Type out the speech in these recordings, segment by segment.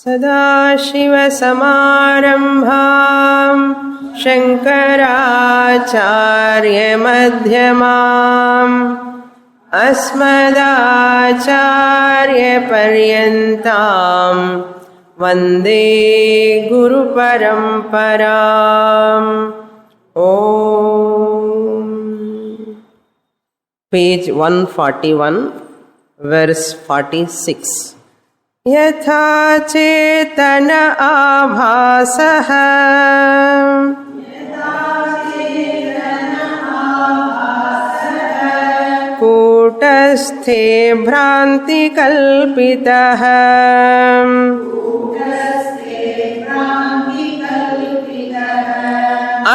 सदाशिवसमारम्भां शङ्कराचार्यमध्यमाम् अस्मदाचार्यपर्यन्तां वन्दे गुरुपरम्पराम्. Page 141, verse 46. यथा चेतन आभासः कूटस्थे भ्रान्तिकल्पितः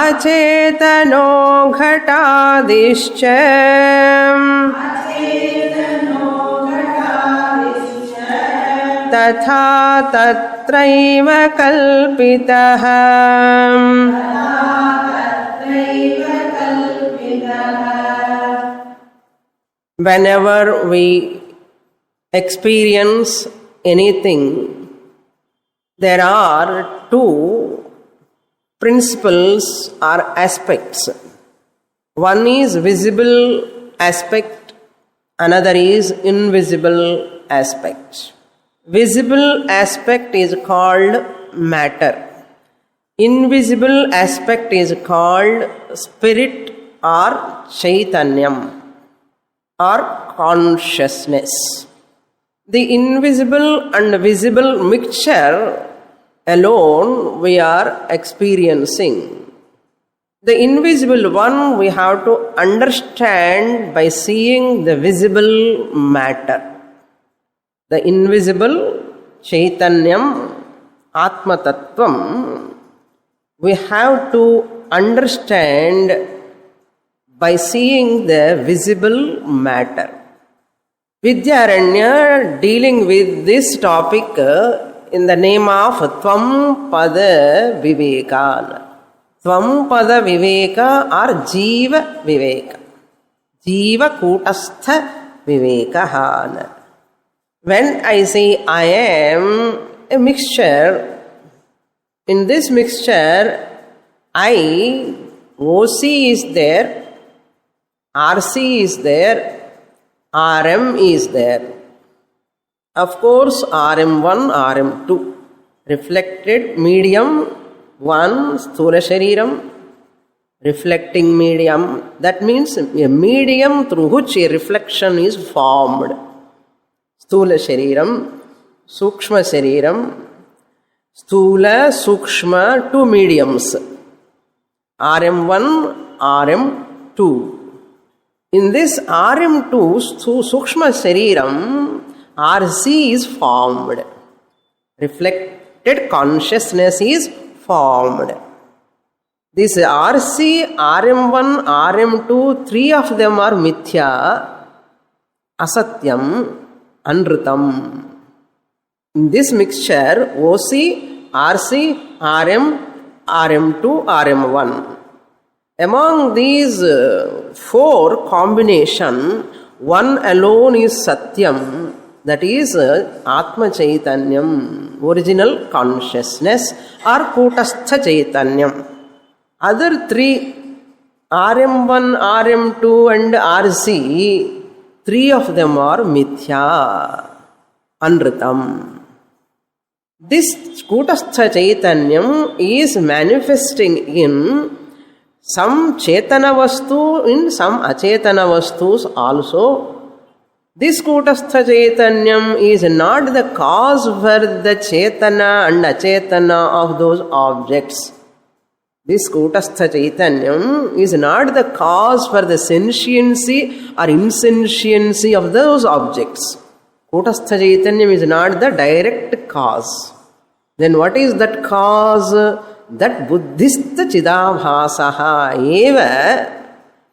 अचेतनो घटादिश्च तथा तत्रैव कल्पितः. Whenever we experience anything, there are two principles or aspects. One is visible aspect, another is invisible aspect. Visible aspect is called matter. Invisible aspect is called spirit or chaitanyam or consciousness. The invisible and visible mixture alone we are experiencing. The invisible one we have to understand by seeing the visible matter. The invisible Chaitanyam, Atma Tattvam, we have to understand by seeing the visible matter. Vidyaranya dealing with this topic in the name of Tvam Pada Viveka. Tvam Pada Viveka or Jiva Viveka. Jiva Kutastha Viveka. When I say I am a mixture, in this mixture, I, OC is there, RC is there, RM is there. Of course, RM1, RM2, reflected medium 1, Sthula Shariram, reflecting medium. That means a medium through which a reflection is formed. Sthula Shariram, Sukshma Shariram, Sthula, Sukshma, two mediums. RM1, RM2. In this RM2, Sukshma Shariram, RC is formed. Reflected consciousness is formed. This RC, RM1, RM2, three of them are mithya, asatyam, anrutam. In this mixture, OC, RC, RM, RM2, RM1. Among these four combination, one alone is Satyam, that is Atma Chaitanyam, original consciousness, or Kutastha Chaitanyam. Other three, RM1, RM2 and RC, three of them are Mithya, Anrutam. This Kutastha Chaitanyam is manifesting in some Chetana Vastu, in some Achetana Vastus also. This Kutastha Chaitanyam is not the cause for the Chetana and Achetana of those objects. This Kutastha Chaitanyam is not the cause for the sentiency or insentiency of those objects. Kutastha Chaitanyam is not the direct cause. Then what is that cause? That Buddhista Chidabhasaha eva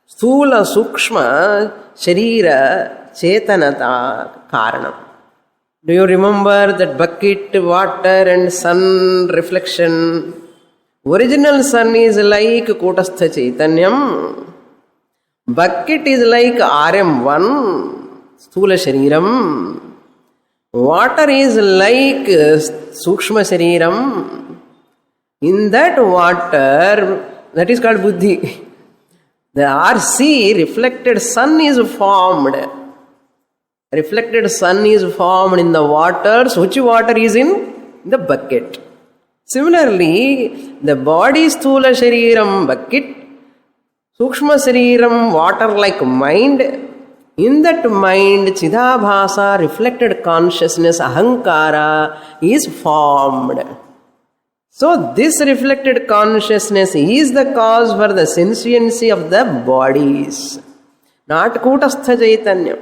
Sthula Sukshma Sharira Chetanata Karanam. Do you remember that bucket, water and sun reflection? Original sun is like Kutastha Chaitanyam. Bucket is like RM1, Sthula Shariram. Water is like Sukshma Shariram. In that water, that is called Buddhi. The RC, reflected sun, is formed. Reflected sun is formed in the waters. Which water is in the bucket? Similarly, the body Sthula Shariram bucket, Sukshma Shariram water like mind. In that mind, Chidabhasa, reflected consciousness, Ahankara, is formed. So this reflected consciousness is the cause for the sentiency of the bodies, not Kutastha Chaitanya.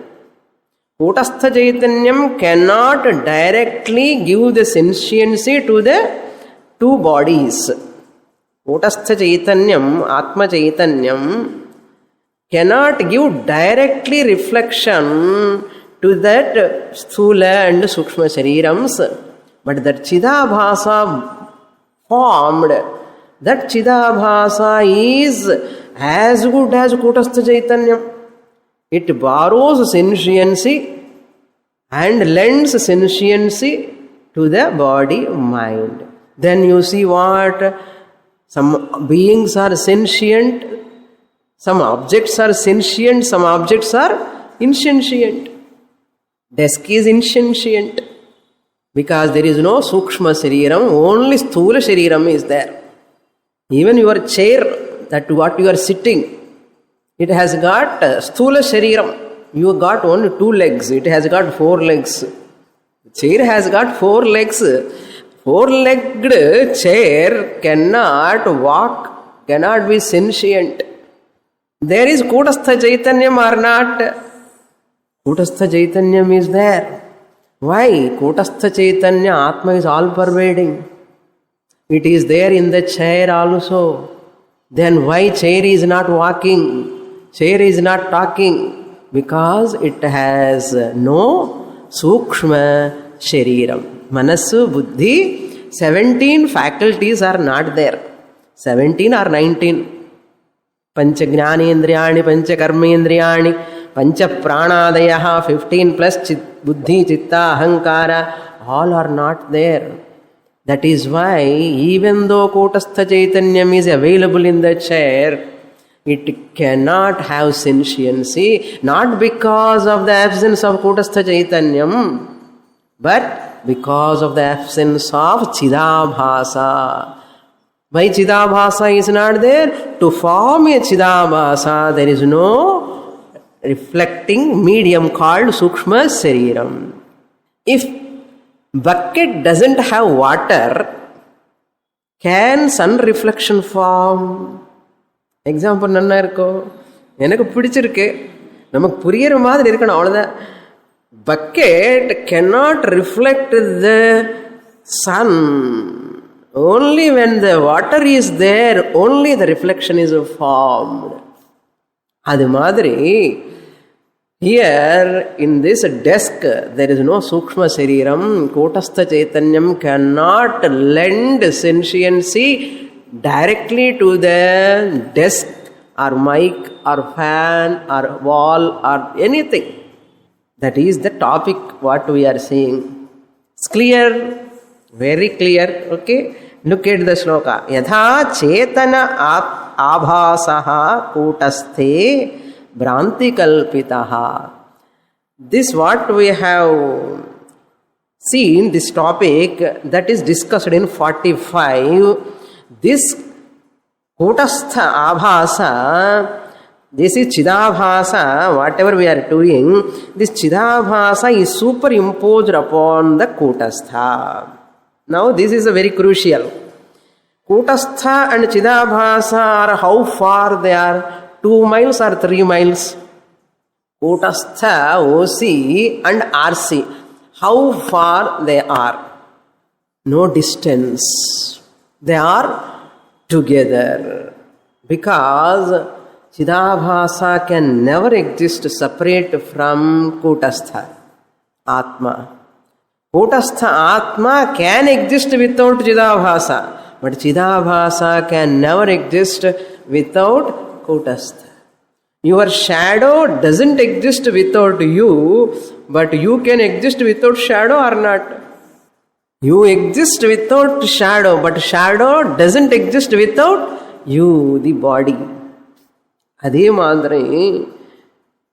Kutastha Chaitanyam cannot directly give the sentiency to the two bodies. Kutastha Chaitanyam, Atma Chaitanyam, cannot give directly reflection to that Sthula and Sukshma Sharirams, but that Chidabhasa formed, that Chidabhasa is as good as Kutastha Chaitanya. It borrows sentiency and lends sentiency to the body mind. Then you see what? Some beings are sentient, some objects are sentient, some objects are insentient. Desk is insentient because there is no Sukshma Shariram, only Sthula Shariram is there. Even your chair, that what you are sitting, it has got Sthula Shariram. You got only 2 legs, it has got 4 legs. The chair has got 4 legs. 4-legged chair cannot walk, cannot be sentient. There is Kutastha Chaitanyam or not? Kutastha Chaitanyam is there. Why? Kutastha Chaitanya, Atma is all pervading. It is there in the chair also. Then why chair is not walking? Chair is not talking? Because it has no Sukshma Shariram. Manasu, Buddhi, 17 faculties are not there. 17 or 19. Pancha Jnanendriyani, Pancha Karmendriyani, Pancha Pranadayaha, 15 plus Buddhi, Chitta, Ahankara, all are not there. That is why, even though Kutastha Chaitanyam is available in the chair, it cannot have sentiency, not because of the absence of Kutastha Chaitanyam, but because of the absence of Chidabhasa. Why Chidabhasa is not there? To form a Chidabhasa, there is no reflecting medium called Sukshma Shariram. If bucket doesn't have water, can sun reflection form? Example nanna irukko enakku pidichirukku namak puriyற மாதிரி இருக்கணும் அவ்வளவுதான். Bucket cannot reflect the sun. Only when the water is there, only the reflection is formed. அது மாதிரி here in this desk there is no Sukshma Shariram. Kutastha Chaitanyam cannot lend sentiency directly to the desk or mic or fan or wall or anything. That is the topic what we are seeing. It's clear, very clear. Okay, look at the shloka. Yatha chetana abhasaha kutasthe Bhranti kalpitaha. This what we have seen, this topic that is discussed in 45. This Kutastha Abhasa, this is Chidabhasa, whatever we are doing, this Chidabhasa is superimposed upon the Kutastha. Now this is a very crucial. Kutastha and Chidabhasa are how far they are? 2 miles or 3 miles? Kutastha, OC and RC, how far they are? No distance. They are together. Because Chidabhasa can never exist separate from Kutastha Atma. Kutastha Atma can exist without Chidabhasa, but Chidabhasa can never exist without Kutastha. Your shadow doesn't exist without you, but you can exist without shadow or not. You exist without shadow, but shadow doesn't exist without you, the body. Adhe madri,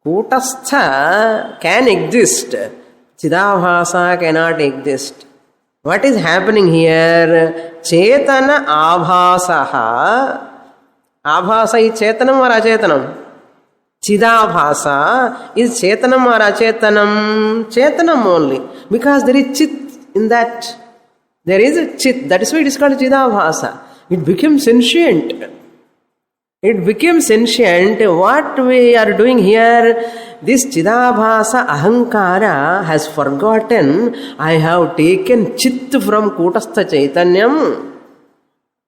Kutastha can exist. Chidabhasa cannot exist. What is happening here? Chetana abhasaha. Abhasa is chetanam or achetanam? Chidabhasa is chetanam or achetanam? Chetanam only. Because there is chit in that. There is a chit. That is why it is called Chidabhasa. It became sentient. It became sentient. What we are doing here, this Chidabhasa Ahankara has forgotten, I have taken chit from Kutastha Chaitanyam.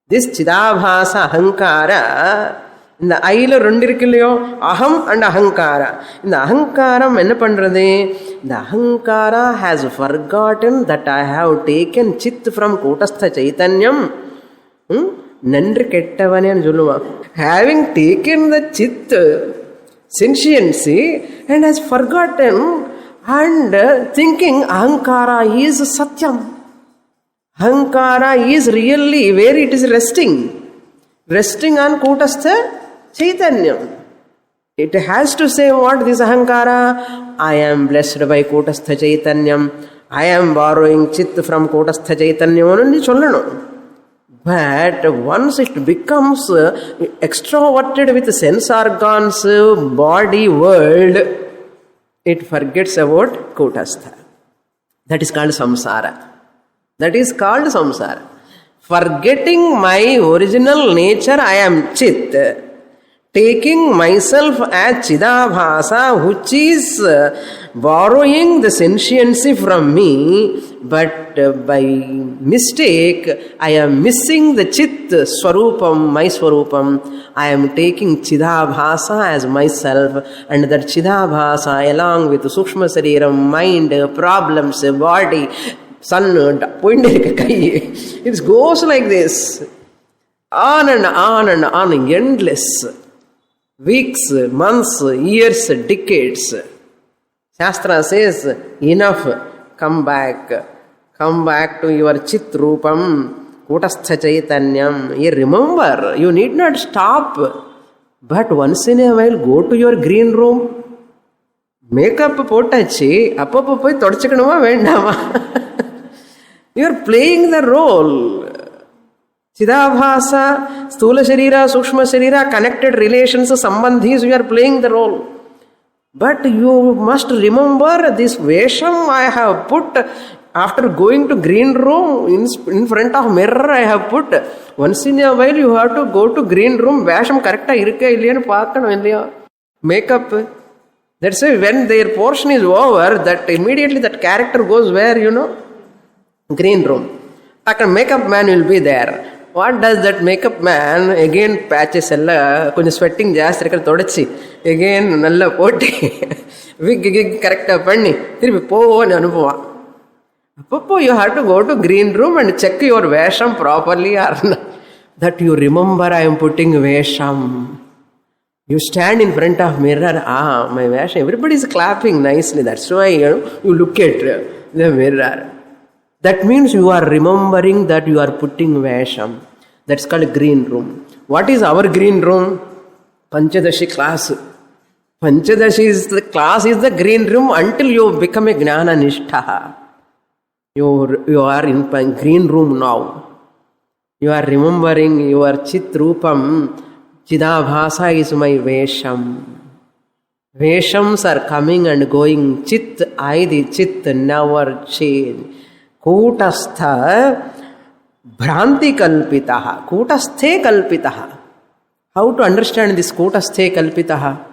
This Chidabhasa Ahankara, in the Aila Rundirkilyo, Aham and Ahankara. In the Ahankara, enna pandrathu? The Ahankara has forgotten that I have taken chit from Kutastha Chaitanyam. Nandri kettavane anu solluva. Having taken the chit sentiency and has forgotten and thinking Ahankara is Satyam. Ahankara is really where it is resting. Resting on Kutastha Chaitanyam. It has to say what this Ahankara? I am blessed by Kutastha Chaitanyam. I am borrowing chit from Kutastha Chaitanyam. Only sollano. But once it becomes extroverted with sense organs, body, world, it forgets about Kutastha. That is called samsara. That is called samsara. Forgetting my original nature, I am chit. Taking myself as Chidabhasa, which is borrowing the sentiency from me, but by mistake, I am missing the chit swarupam, my swarupam. I am taking Chidabhasa as myself, and that Chidabhasa along with Sukshma Sariram, mind, problems, body, sun, it goes like this, on and on and on, endless. Weeks, months, years, decades. Shastra says, enough, come back to your chit rupam, Kutastha Chaitanyam. You remember, you need not stop, but once in a while go to your green room, makeup potachi, appa poi todchikanuma vendama. You are playing the role. Chidabhasa, Sthula Sharira, Sukshma Sharira, connected relations, sambandhis, you are playing the role. But you must remember this Vesham I have put after going to green room, in front of mirror I have put. Once in a while you have to go to green room, Vesham correcta irukka illiyanu paakkanum illaya. Makeup. That's why when their portion is over, that immediately that character goes where, green room. Makeup man will be there. What does that makeup man? Again patches ella konja sweating jaasti irukka thodachi again nalla potti wig correct panni thirupi po nu anupuva appo you have to go to green room and check your vesham properly or not. That you remember I am putting vesham. You stand in front of mirror, my vesham, everybody is clapping nicely, that's why you look at the mirror. That means you are remembering that you are putting Vesham. That's called green room. What is our green room? Panchadashi class. Panchadashi is the class, is the green room until you become a Jnana Nishtha. You are in green room now. You are remembering your Chit Rupam. Chidabhasa is my Vesham. Veshams are coming and going. Chit, I the Chit never change. Kutastha Bhranti Kalpitaha. Kutasthe Kalpitaha. How to understand this Kutasthe Kalpitaha?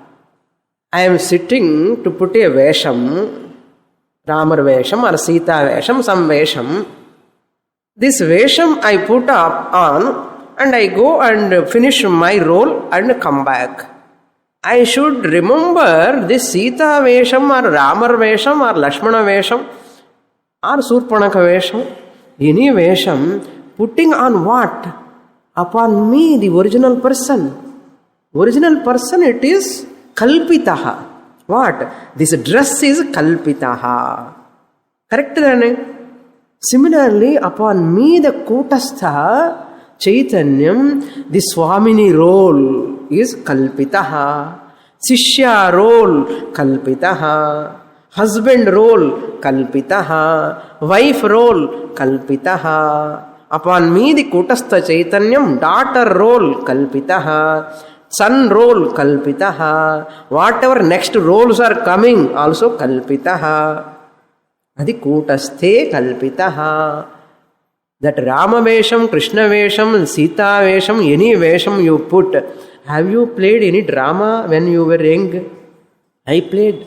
I am sitting to put a Vesham, Ramar Vesham or Sita Vesham, some Vesham. This Vesham I put up on and I go and finish my role and come back. I should remember this Sita Vesham or Ramar Vesham or Lakshmana Vesham or Surpanaka Vesham, any Vesham, putting on what? Upon me, the original person. Original person, it is kalpitaha. What? This dress is kalpitaha. Correct, Rane? Similarly, upon me, the Kutastha Chaitanyam, the Swamini role is kalpitaha. Sishya role kalpitaha. Husband role kalpitaha. Wife role kalpitaha. Upon me, the Kutastha Chaitanyam, daughter role kalpitaha. Son role kalpitaha. Whatever next roles are coming, also kalpitaha. Adi Kutasthe kalpitaha. That Rama Vesham, Krishna Vesham, Sita Vesham, any Vesham you put. Have you played any drama when you were young? I played.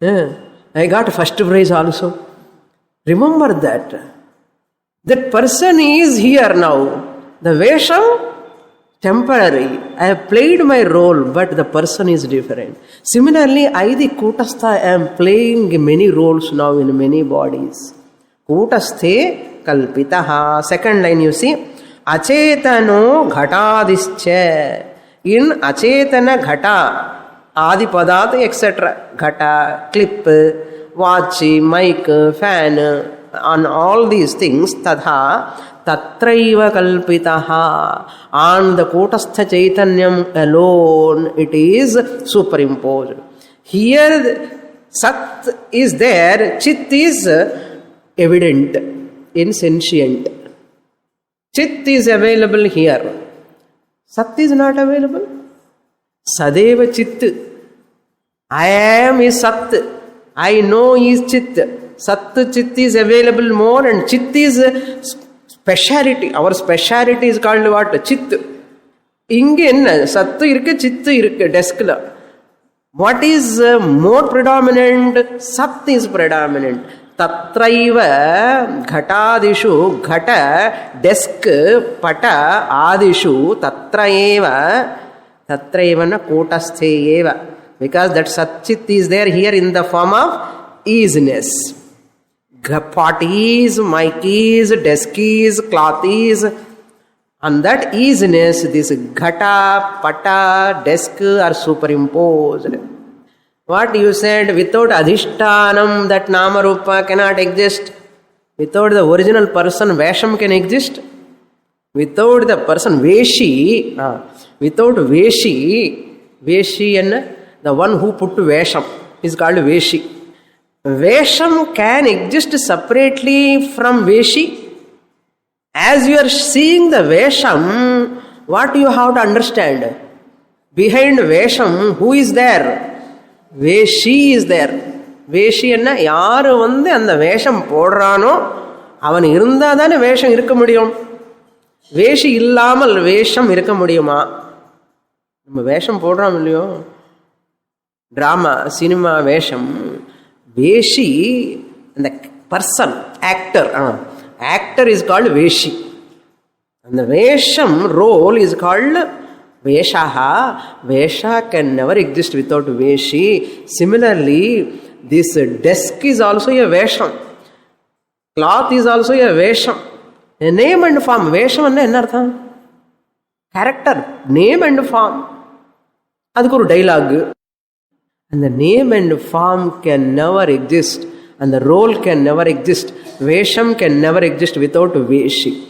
I got first prize also. Remember that. That person is here now. The Vesham, temporary. I have played my role, but the person is different. Similarly, I, the Kutastha, am playing many roles now in many bodies. Kutasthe kalpitaha. Second line you see. Achetano ghatadischa. In achetana ghata, adi padat, etc. Ghata, clip, watch, mic, fan, on all these things, tadha, tatraiva kalpitaha. On the Kutastha Chaitanyam alone, it is superimposed. Here, Sat is there, Chit is evident, insentient. Chit is available here. Sat is not available. Sadeva Chit. I am is Sat. I know is Chit. Sat Chit is available more, and Chit is speciality. Our speciality is called what? Chit. Inge enna Sattu irukku, Chittu irukku deskla. What is more predominant? Sat is predominant. Tatraiva ghatadishu, ghata, desk, pata, adishu, tatraeva na Kutasthe. Because that Satchit is there here in the form of easiness. Pot is, mic is, desk is, cloth is. On that easiness, this ghata, pata, desk are superimposed. What you said, without adhishtanam, that nama rupa cannot exist. Without the original person, Vesham can exist. Without the person, Veshi, without Veshi and the one who put Vesham is called Veshi. Vesham can exist separately from Veshi. As you are seeing the Vesham, what you have to understand? Behind Vesham, who is there? Veshi is there. Veshi enna yaru வந்து அந்த வேஷம் போடுறானோ அவன் இருந்தா தானே வேஷம் இருக்க முடியும். வேஷி இல்லாமல் வேஷம் இருக்க முடியுமா? நம்ம வேஷம் போடுறோம் இல்லையோ, டிராமா, சினிமா வேஷம். வேஷி அந்த person, actor, actor is called Veshi. And the Vesham role is called Veshaha. Vesha can never exist without Veshi. Similarly, this desk is also a Vesham. Cloth is also a Vesham. A name and form. Vesham enna artham? Character. Name and form. Adukku oru dialogue. And the name and form can never exist. And the role can never exist. Vesham can never exist without Veshi.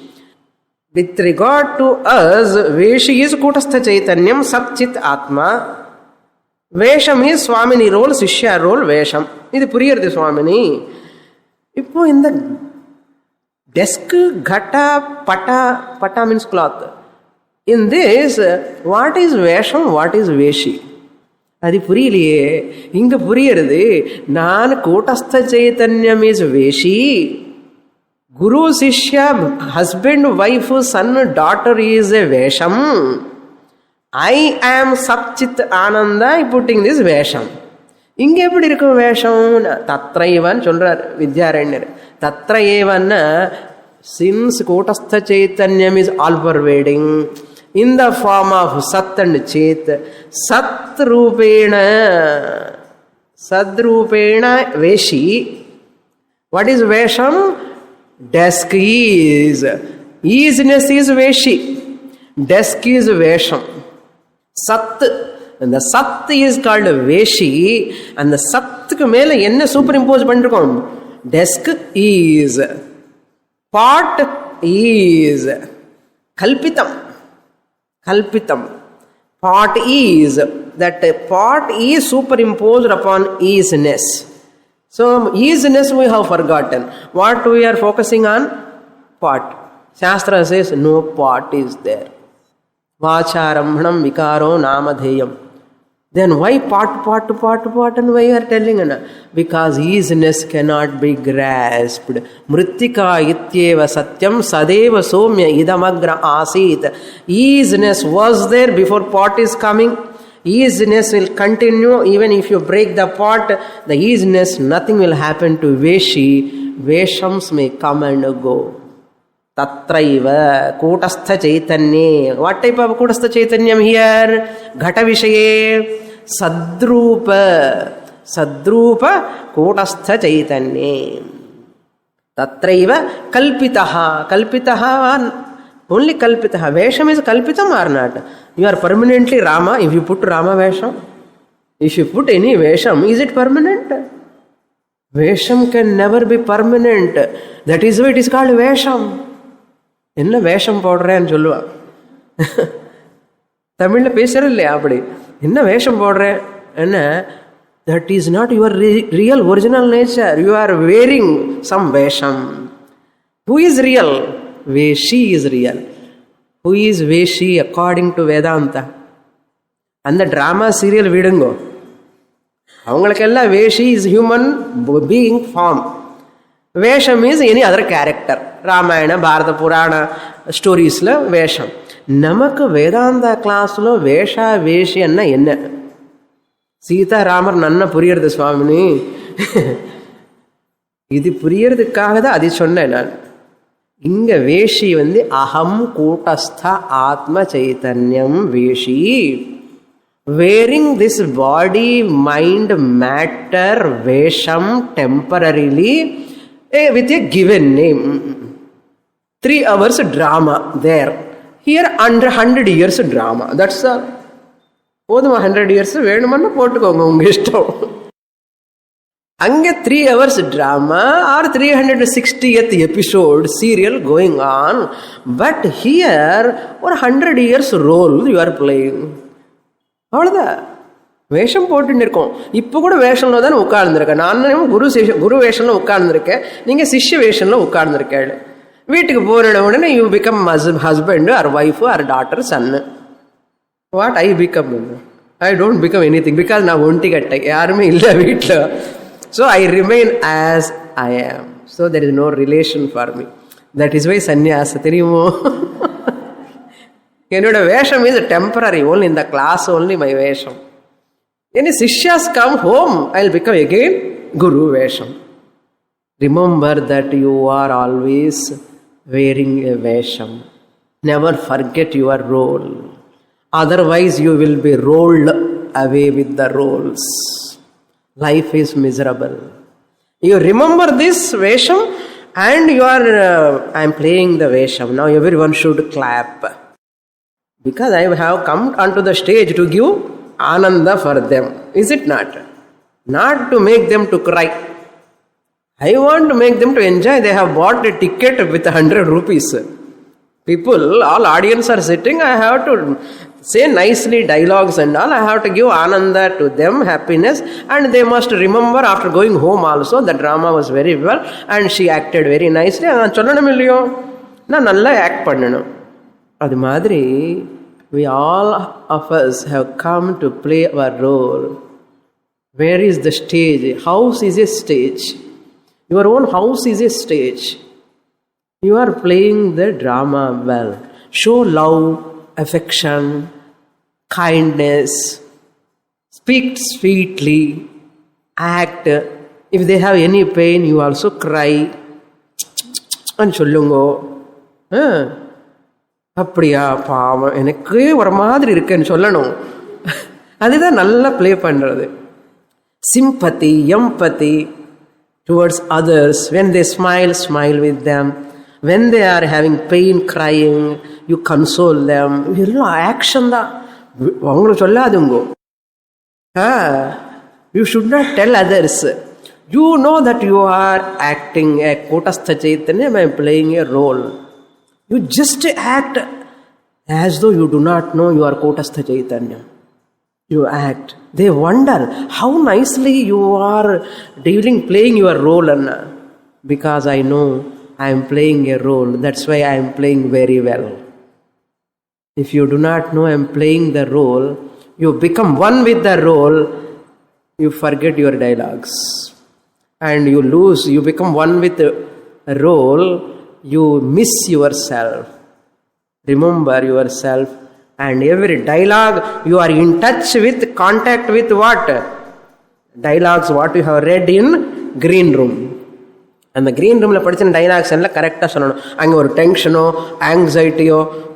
With regard to us, Veshi is Kutastha Chaitanyam, Sat Chit Atma. Vesham is Swamini role, Sishya role, Vesham. This is Puriyarthi Swamini. Now in the desk, ghata, pata means cloth. In this, what is Vesham, what is Veshi? அது புரியலையே. இங்க புரியுறது, நான் கூட்டஸ்த சைத்தன்யம் is வேஷி, guru shishya, husband, wife, son, daughter is a vesham. I ஆம் சச்சித் Ananda pudding this வேஷம். இங்க எப்படி இருக்கும் வேஷம்? தத்ரைவன் சொல்றார் வித்யாரண்யர். தத்ரைவன்னா சின்ஸ் கூட்டஸ்த சைத்தன்யம் is all pervading in the form of Sat and Chit. Sat Rupena Veshi. What is Vesham? Desk is. Easiness is Veshi. Desk is Vesham. Sat அந்த சத் இஸ் கால்டு வேஷி. அந்த சத்துக்கு மேல என்ன சூப்பர் இம்போஸ் பண்ணிருக்கோம்? டெஸ்க் ஈஸ், பாட் ஈஸ், கல்பித்தம், கல்பித்தம். Pot is, that pot is superimposed upon easiness. So easiness we have forgotten. What we are focusing on? Pot. Shastra says no pot is there. Vacharambhanam vikaro namadheyam. Then why pot and why you are telling? Because easiness cannot be grasped. Mritika ityeva satyam sadeva somya idamagra asit. Easiness was there before pot is coming. Easiness will continue even if you break the pot. The easiness, nothing will happen to Veshi. Veshams may come and go. Tatraiva kutastha chaitanya. What type of kutastha chaitanyam here? Ghata vishaye sadrupa, sadrupa kutastha chaitanya. Tatraiva kalpitaha. Kalpitaha, only kalpitaha. Vesham is kalpitam or not? You are permanently Rama if you put Rama Vesham. If you put any Vesham, is it permanent? Vesham can never be permanent. That is why it is called Vesham. என்ன வேஷம் போடுறேன்னு சொல்லுவான். தமிழ்ல பேசுற இல்லையா அப்படி? என்ன வேஷம் போடுறேன் என்ன? That is not your real original nature. You are wearing some வேஷம். Who is real? Veshi is real. Who is Veshi according to Vedanta? அந்த டிராமா சீரியல் விடுங்கோ, அவங்களுக்கெல்லாம் வேஷி இஸ் ஹியூமன் பீயிங் ஃபார்ம். வேஷம் is any other character. Ramayana Bharata Purana ஸ்டோரிஸ்ல வேஷம். நமக்கு வேதாந்த கிளாஸ்ல வேஷா வேஷின்னா என்ன? சீதாராமர் நன்னா புரியறது சுவாமினி. இது புரியறதுக்காக தான் அது சொன்னேன் நான். இங்க வேஷி அகம் கூட்டஸ்த ஆத்ம சைதன்யம் வேஷி. Wearing this body, mind, matter, vesham temporarily with a given name. 3 hours drama there. Here under 100 years drama. That's all. போதுமா 100 years வேணும்னா போட்டுக்கோங்க உங்க இஷ்டம். அங்க 3 hours drama or 360th episode serial going on. But here ஒரு 100 years role you are playing. அவ்வளோதான். வேஷம் போட்டுன்னு இருக்கோம். இப்போ கூட வேஷம்ல தானே உட்கார்ந்துருக்கேன். நானும் குரு வேஷம்ல உட்கார்ந்துருக்கேன், நீங்கள் சிஷ்ய வேஷம்ல உட்கார்ந்துருக்கேன். வீட்டுக்கு போன உடனே you become husband or wife or daughter சன்னு. What I become? I don't become any thing. Because நான் ஒன்ட்டி கட்டை, யாருமே இல்லை வீட்டில். So I remain as I am. So there is no relation for me. That is why sannyas. தெரியுமோ? என்னோட வேஷம் இஸ் டெம்பரரி. ஓன்லி இந்த கிளாஸ் ஓன்லி மை வேஷம். Any Sishyas come home, I will become again Guru Vesham. Remember that you are always wearing a Vesham. Never forget your role. Otherwise you will be rolled away with the roles. Life is miserable. You remember this Vesham and you are, I am playing the Vesham. Now everyone should clap. Because I have come onto the stage to give Ananda for them. Is it not? Not to make them to cry. I want to make them to enjoy. They have bought a ticket with 100 rupees. People, all audience are sitting. I have to say nicely dialogues and all. I have to give Ananda to them, happiness. And they must remember after going home also, the drama was very well. And she acted very nicely. சொல்லணும் இல்லையோ, நான் நல்லா act பண்ணணும். அது மாதிரி we all of us have come to play our role. Where is the stage? House is a stage. Your own house is a stage. You are playing the drama well. Show love, affection, kindness. Speak sweetly. Act. If they have any pain, you also cry. And சொல்லungo. அப்படியா பாவம் எனக்கு ஒரு மாதிரி இருக்குன்னு சொல்லணும். அதுதான் நல்லா play பண்ணுறது. Sympathy, empathy towards others. When they smile, smile with them. When they are having pain, crying, you console them. எல்லாம் ஆக்ஷன் தான், அவங்களுக்கு சொல்லாதுங்கோ. You should not tell others. You know that you are acting a Kotastha Chaitanya by playing a role. You just act as though you do not know you are Kotastha Chaitanya. You act. They wonder how nicely you are playing your role, Anna. Because I know I am playing a role. That's why I am playing very well. If you do not know I am playing the role, you become one with the role, you forget your dialogues. And you become one with the role, you miss yourself. Remember yourself. And every dialogue, you are in touch with, contact with what? Dialogues what you have read in green room. And the green room, dialogues and correct tension, anxiety.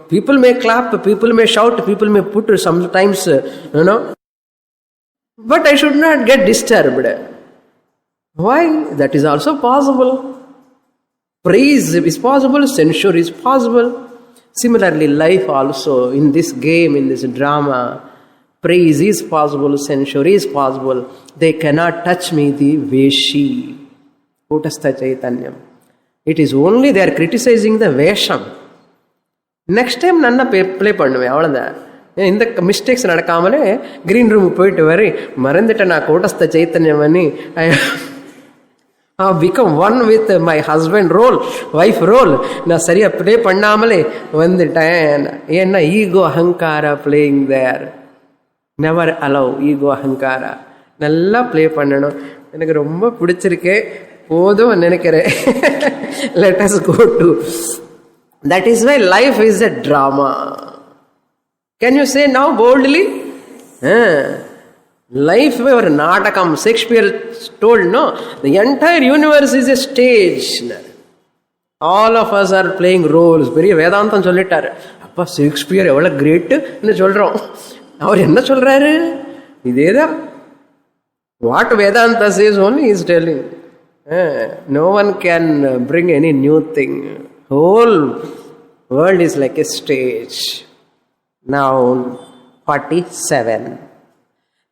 People may clap, people may shout, people may put sometimes, But I should not get disturbed. Why? That is also possible. Praise is possible, censure is possible. Similarly, life also, in this game, in this drama, praise is possible, censure is possible. They cannot touch me, the Veshi. Kotastha Chaitanyam. It is only they are criticizing the Vesham. Next time, Nanna play panduve, avladha. In the mistakes nadakkamale, green room poitu vari, marandita na Kotastha Chaitanyamani, I have become one with my husband role, wife role. Na sariya play pannamale, when ego ahankara playing there. Never allow ego ahankara. Nalla play pannano. Enakku romba pidichirukke. Podum nenikare. Let us go to. That is why life is a drama. Can you say now boldly? Life or Natakam, Shakespeare told, no, the entire universe is a stage. All of us are playing roles. Very Vedantam sollittaru. Appa Shakespeare evvala great nu solrom. Avaru enna solraru? Ideda. What Vedanta says only he is telling. No one can bring any new thing. Whole world is like a stage. Now 47.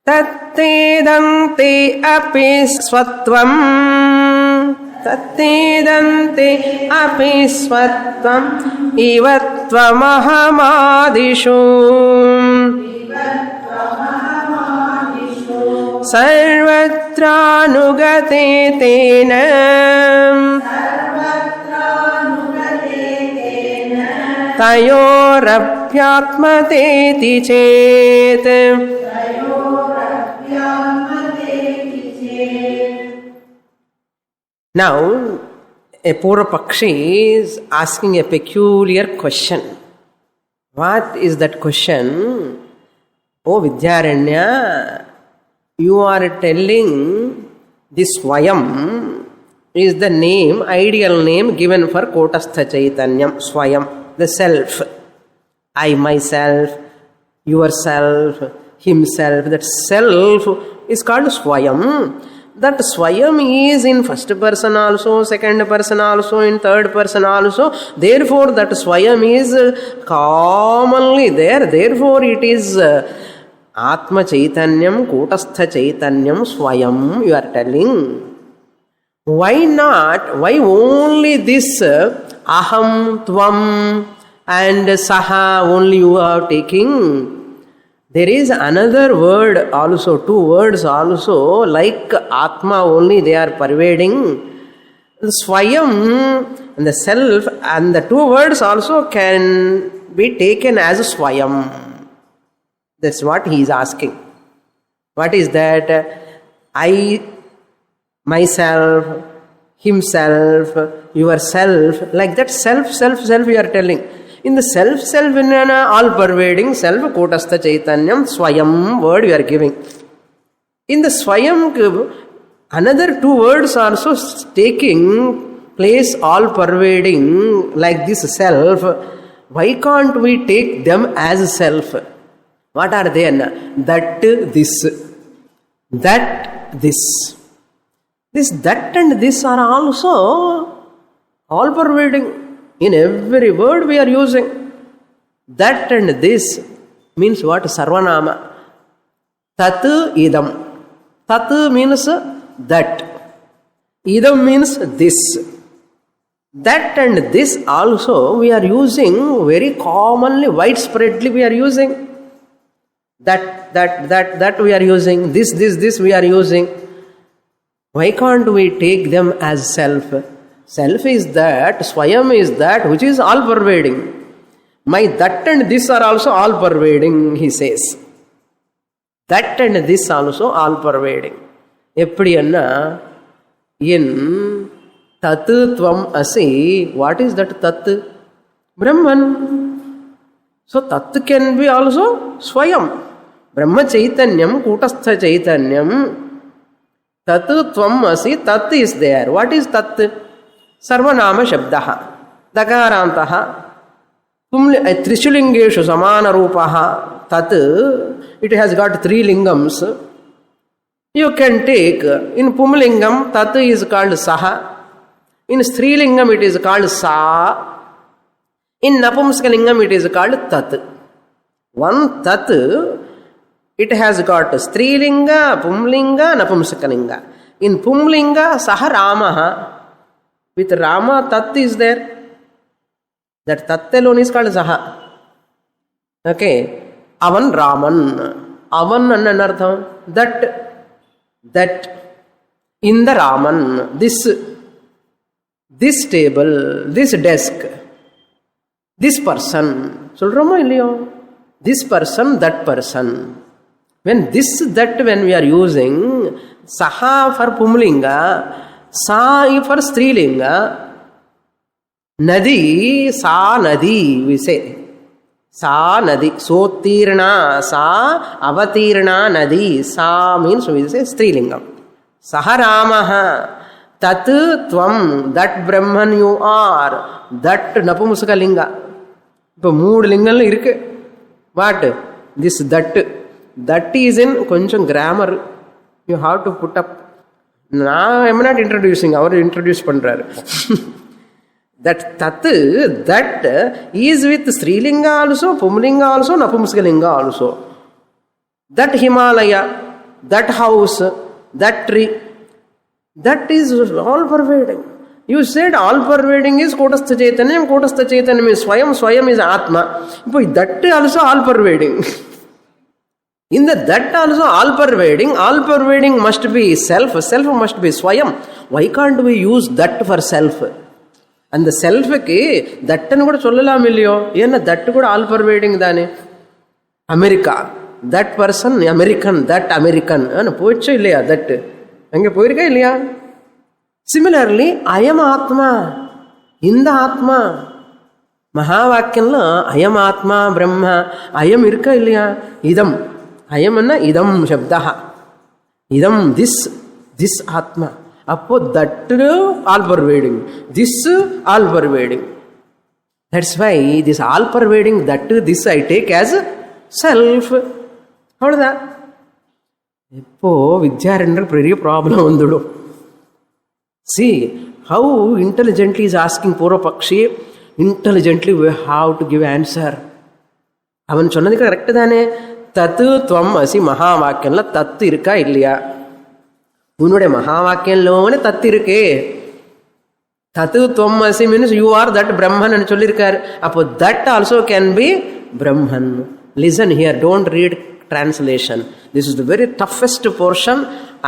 Tattedante api svatvam. Tattedante api svatvam. Ivatvamahamadishu. Sarvatranugate tena. Tayorabhyatmateti chet. Now, a Purva Pakshi is asking a peculiar question. What is that question? Oh Vidyaranya, you are telling this Swayam is the name, ideal name given for Kotastha Chaitanyam, Swayam, the self. I, myself, yourself, himself. That self is called Swayam. That Swayam is in first person also, second person also, in third person also. Therefore, that Swayam is commonly there. Therefore, it is Atma Chaitanyam, Kotastha Chaitanyam, Swayam, you are telling. Why not? Why only this Aham, Tvam and Saha only you are taking? There is another word also, two words also, like Atma only they are pervading. The Swayam and the self and the two words also can be taken as Swayam. That's what he is asking. What is that? I, myself, himself, yourself, like that self you are telling. In the self, all-pervading self, Kotastha Chaitanyam, Swayam word you are giving. In the Swayam, another two words also taking place all-pervading like this self. Why can't we take them as self? What are they? That, this. That, this. This, that and this are also all-pervading. In every word we are using. That and this means what? Sarvanama. Tat idam. Tat means that. Idam means this. That and this also we are using very commonly, widespreadly we are using. That we are using. This we are using. Why can't we take them as self? Self is that, Swayam is that which is all pervading. My that and this are also all pervading, he says. That and this also all pervading. Eppadiyana, in tat tvam asi, what is that tat? Brahman. So tat can be also Swayam. Brahma Chaitanyam, Kutastha Chaitanyam. Tat tvam asi, tat is there. What is tat? Sarvanama Shabdaha. Dakarantaha. Trishulingeshu Samana Rupaha. Tat. It has got 3 lingams. You can take, in Pumlingam, Tat is called Saha. In Strilingam, it is called Sa. In Napumsakalingam, it is called Tat. One Tat, it has got Strilinga, Pumlinga, Napumsakalinga. In Pumlinga, Saha Ramaha. With Rama, Tat is there. That Tat alone is called Saha. Okay. Avan Raman. Avan anartham. That. In the Raman. This table. This desk. This person. Solroma illiyo? This person, that person. When we are using Saha for Pumlinga, Sa for Strilinga, Nadi, Sa Nadi, we say. Sa Nadi, Sotirna, Sa Avatirna Nadi, Sa means we say Strilingam. Saharamaha, Tat Tvam, that Brahman you are, that Napumsakalinga. இப்போ 3 லிங்கங்கள் இருக்கு. What? This that is in கொஞ்சம் grammar. You have to put up. I am not introducing, our introduce பண்றாரு. That tat, that is with Strilinga also, Pumlinga also, Napumsakalinga also. That Himalaya, that house, that tree, that is all pervading. You said all pervading is Kotastha Chaitanyam is Swayam is Atma. But that also all pervading. In that also all pervading must be self must be Swayam. Why can't we use that for self? And the self ki that nu kuda sollalam illiyo? Yenna that kuda all pervading dane. America, that person American, that American. Ana poichu illaya that. Ange poirika illaya? Similarly, I am Atma. In the Atma. Mahavakyamlo I am Atma, Brahma. I am irka illaya? Idam. I am anna idam shabdaha. Idam this Atma. Appo that all pervading. This all pervading. That's why this all pervading, that this I take as self. How is that? Ippo Vidyarendra pretty problem undudu. See how intelligently is asking Purvapakshi. Intelligently we have to give answer. Avan sonnadhu correct தானே? தத்து துவம் அசி மகாவாக்கியம்ல தத்து இருக்கா இல்லையா? உன்னுடைய மகாவாக்கியம்லோனே தத்து இருக்கே. தத்து துவம் அசி மீன்ஸ் யூ ஆர் தட் பிரம்மன் ன்னு சொல்லியிருக்காரு. அப்போ that also can be Brahman. Listen here, don't read translation. This is the very toughest portion.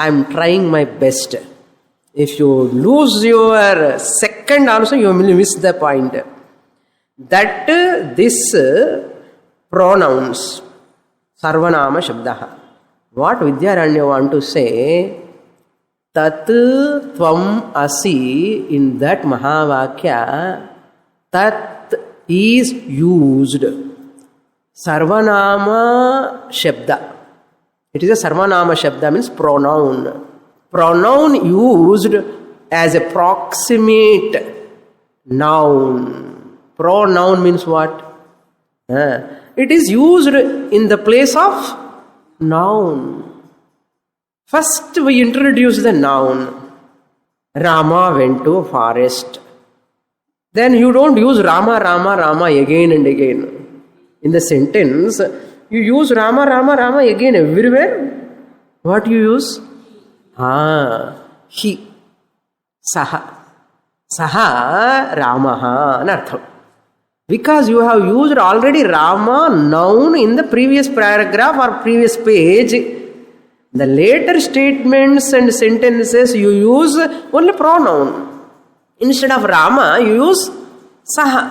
I am trying my best. If you lose your second also, you will miss the point. That this pronouns, Sarvanama Shabdaha. What Vidyaranya want to say? Tat Tvam Asi, in that Mahavakya, Tat is used. Sarvanama Shabda. It is a Sarvanama Shabda, means pronoun. Pronoun used as a proximate noun. Pronoun means what? It is used in the place of noun. First we introduce the noun. Rama went to forest. Then you don't use Rama again and again. In the sentence, You use Rama, Rama, Rama again everywhere. What you use? He. Saha. Saha Ramaha anartham. Because you have used already Rama noun in the previous paragraph or previous page. The later statements and sentences you use only pronoun. Instead of Rama, you use Saha.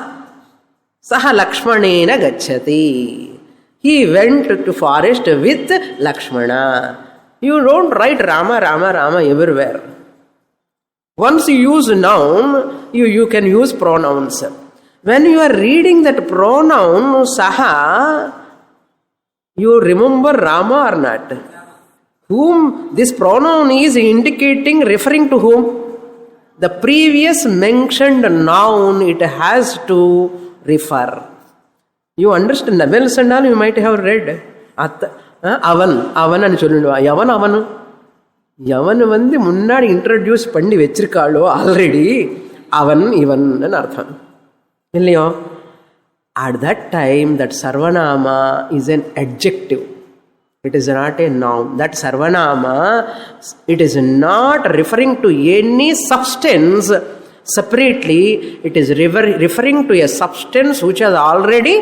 Saha Lakshmanena gacchati. He went to forest with Lakshmana. You don't write Rama, Rama, Rama everywhere. Once you use noun, you can use pronouns. When you are reading that pronoun Saha, you remember Rama or not? Whom this pronoun is indicating, referring to whom? The previous mentioned noun it has to refer. You understand the bells and all you might have read. Avan and Chulunva. Yavan வந்து முன்னாடி introduce பண்ணி வச்சிருக்காளோ already அவன் இவன் அர்த்தம் இல்லையோ. At that time that sarvanama is an adjective. It is not a noun. That sarvanama, it is not referring to any substance separately. It is referring to a substance which has already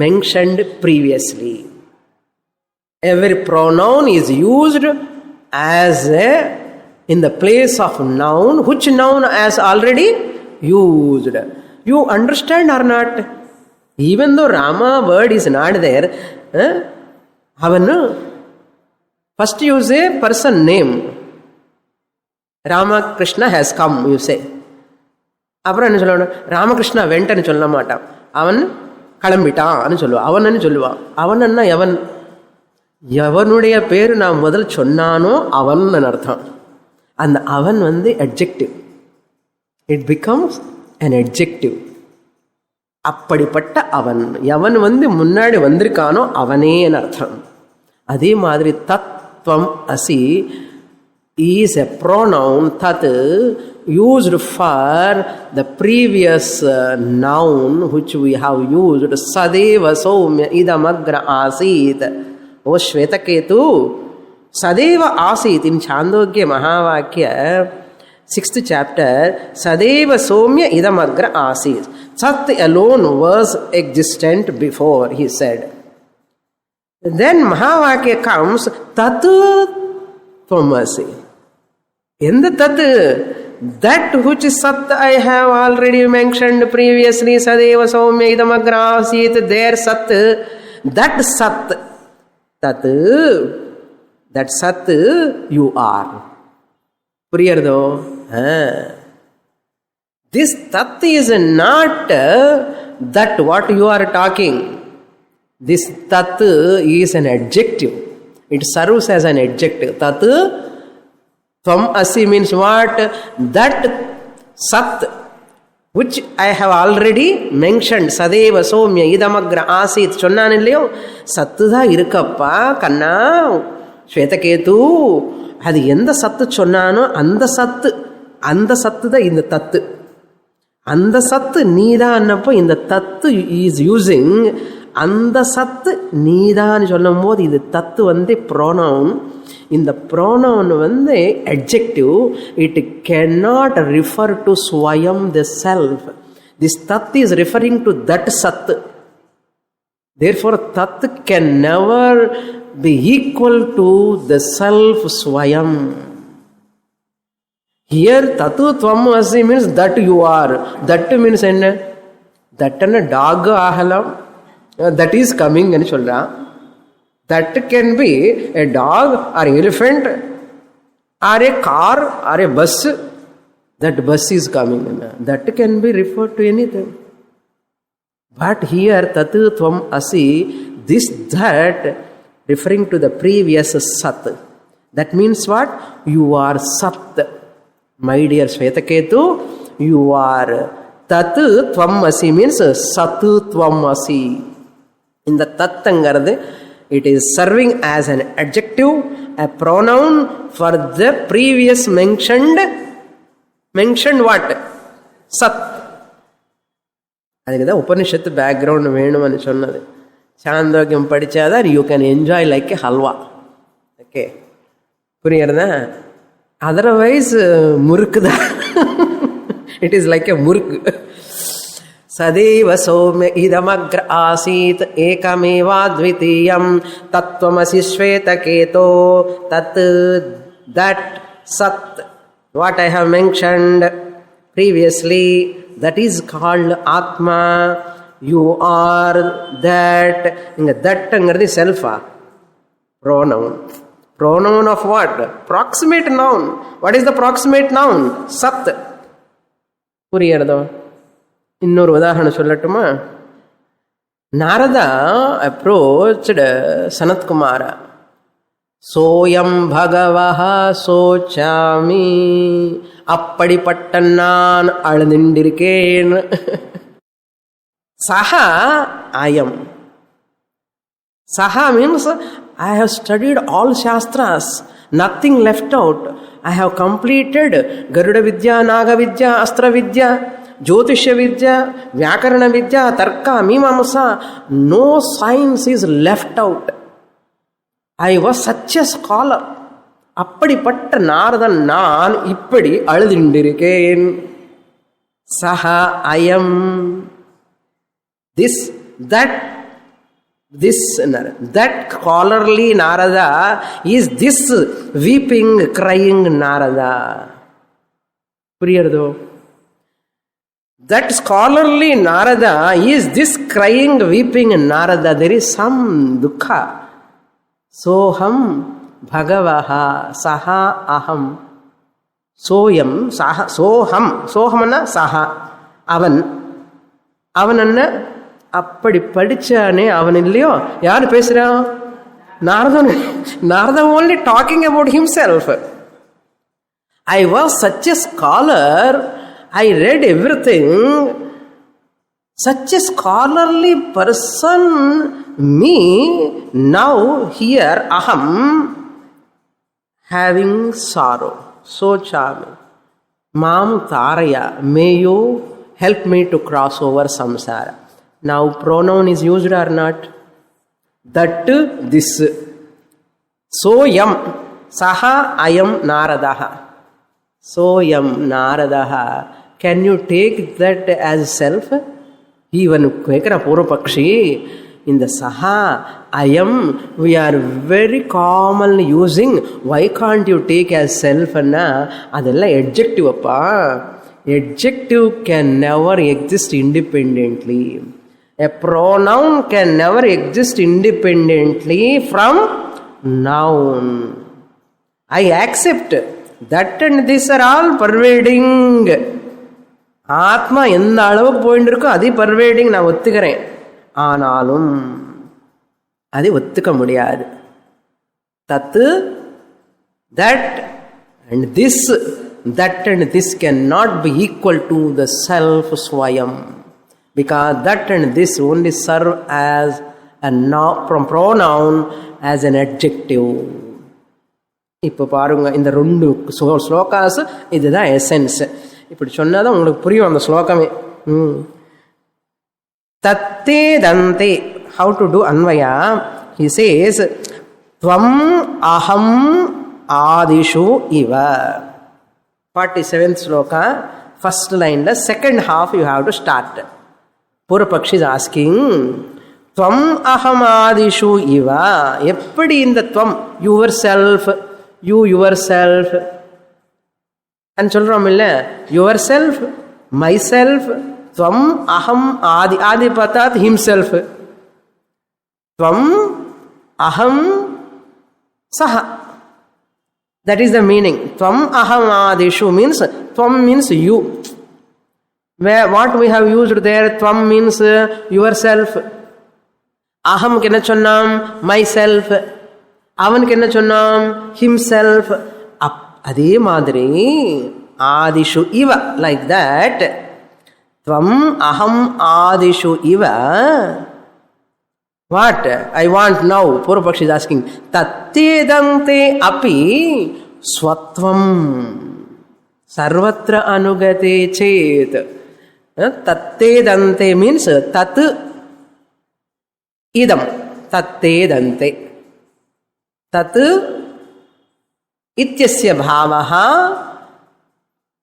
mentioned previously. Every pronoun is used as in the place of noun. Which noun has already used? You understand or not? Even though Rama word is not there, first you say person name. Rama Krishna has come, you say. அப்புறம் என்ன சொல்லுவான்? ராமகிருஷ்ணா வெண்டன்னு சொல்ல மாட்டான். அவன் கிளம்பிட்டான்னு சொல்லுவான். அவன்னு சொல்லுவான். அவன்னா எவன்? எவனுடைய பேரு நான் முதல் சொன்னானோ அவன் அர்த்தம். அந்த அவன் வந்து adjective. It becomes an adjective. அப்படிப்பட்ட அவன் எவன் வந்து முன்னாடி வந்திருக்கானோ அவனே அர்த்தம். அதே மாதிரி தத்வம் அசி is a pronoun tat used for the previous noun which we have used. Sadeva soumya idamagra asit. O Shvetaketu, Sadeva asit in Chandogya Mahavakya 6th chapter. Sadeva soumya idamagra asit. Sat alone was existent before, he said. Then Mahavakya comes Tatu Tvamasi. In the Tat, that which is Sat I have already mentioned previously, Sadeva Soumya Idamagra Asit, there Sat, that Sat, that Sat you are. Priyardo, this Tat is not that what you are talking. This Tat is an adjective. It serves as an adjective. Tat Tvam Asi means what? That Sat which I have already mentioned. Sadeva Soumya Idamagra Asit. Chonnan illiyo Sattu da irukappa kanna Shvetaketu. அது எந்த சத்து சொன்னானோ அந்த சத்து தான் இந்த தத்து. அந்த சத்து நீதான்னப்போ இந்த தத்து இஸ் யூசிங் அந்த சத்து நீதான்னு சொல்லும் போது இது தத்து வந்து ப்ரோனவுன். இந்த ப்ரோனவுன் வந்து adjective. It cannot refer to swayam the self. This tat is referring to that sat. Therefore tat can never be equal to the self swayam. Here tatu tvam asi means that you are. That means enna? That enna dog ahalam. That is coming and சொல்றா. That can be a dog or elephant or a car or a bus. That bus is coming. That can be referred to anything. But here tatu tvam asi, this that referring to the previous sat. That means what? You are sat. My dear Shvetaketu, you are tatu tvam asi means satu tvam asi. In the tattangaradu, it is serving as an adjective, a pronoun for the previous mentioned what? Sat. அதுக்கு தான் உபனிஷத்து background வேணும்னு சொன்னது. சாந்தோக்கியம் படித்தாதான் you can enjoy like a halwa. Okay, புரியுறதா? Otherwise murukku தான். It is like a முறுக்கு. சதேவ சௌமிய இதமக்ர ஆசீத் ஏகமேவாத்விதீயம் தத்வமசி ஸ்வேதகேதோ தத் that சத் what I have mentioned previously, that is called Atma. You are that. inga that angradi self ah pronoun. Pronoun of what? Proximate noun. What is the proximate noun? Sat. puriyadho? இன்னொரு உதாரணம் சொல்லட்டுமா? Narada approached Sanatkumara. சோயம் பகவஹ சோச்சாமி, அப்படிப்பட்ட நான் அழுந்திருக்கேன். சஹா அயம். Saha means I have studied all Shastras, nothing left out. I have completed Garuda Vidya, Naga Vidya, Astra Vidya, Jyotishya Vidya, Vyakarana Vidya, Tarka, Mimamsa. No science is left out. I was such a scholar. அப்படிப்பட்ட நாரதன் நான் இப்படி அழுதிருக்கேன். சஹா அயம். This, that scholarly Narada is this weeping, crying Narada. Puriyardo? That scholarly Narada is this crying, weeping Narada. There is some dukkha. Soham bhagavaha saha aham. Soyam saha. Sohamana saha. Avan அப்படி படிச்சானே அவன் இல்லையோ? யாரு பேசுறான்? Naradan. Naradan only talking about himself. I was such a scholar, I read everything. Such a scholarly person, me, now here aham having sorrow. So charming. Mam taraya, may you help me to cross over samsara. Now pronoun is used or not? That, this. So yam. Saha ayam naradaha. So yam naradaha. Can you take that as self? Even Kvekara Purapakshi, in the Saha ayam, we are very commonly using. Why can't you take as self? Adella adjective appa. Adjective can never exist independently. A pronoun can never exist independently from noun. I accept that and this are all pervading. ஆத்மா எந்த அளவுக்கு போயிட்டு இருக்கோ அது pervading நான் ஒத்துக்கிறேன். ஆனாலும் அது ஒத்துக்க முடியாது. தத்து, that and this, that and this cannot be equal to the self swayam, because that and this only serve as a pronoun, as an adjective. இப்போ பாருங்க, இந்த ரெண்டு ஸ்லோகாஸ் இதுதான் எசன்ஸ். இப்படி சொன்னாதான் உங்களுக்கு புரியும் அந்த ஸ்லோகமே. தத்தே தந்தே. how to do anvaya? He says tvam aham adishu iva. 47th sloka, first line, the second half you have to start. Purapakshi is asking, tvam aham adishu iva. Eppadi in the tvam, yourself, you yourself. And சொல்றோம் இல்ல, yourself, myself, tvam aham adi. Adi patat himself. Tvam aham saha. That is the meaning. Tvam aham adishu means, tvam means you. Where what we have used there, tvam means yourself. Aham ku enna sonnam? Myself. Avan ku enna sonnam? Himself. அதே மாதிரி ஆதிஷு இவ, like that. Tvam aham adishu iva. What? I want now. Purapakshi is asking. Tattedante api swatvam sarvatra anugate chet. Tattedante means tat. idam tattedante. Tat ityasya bhavaha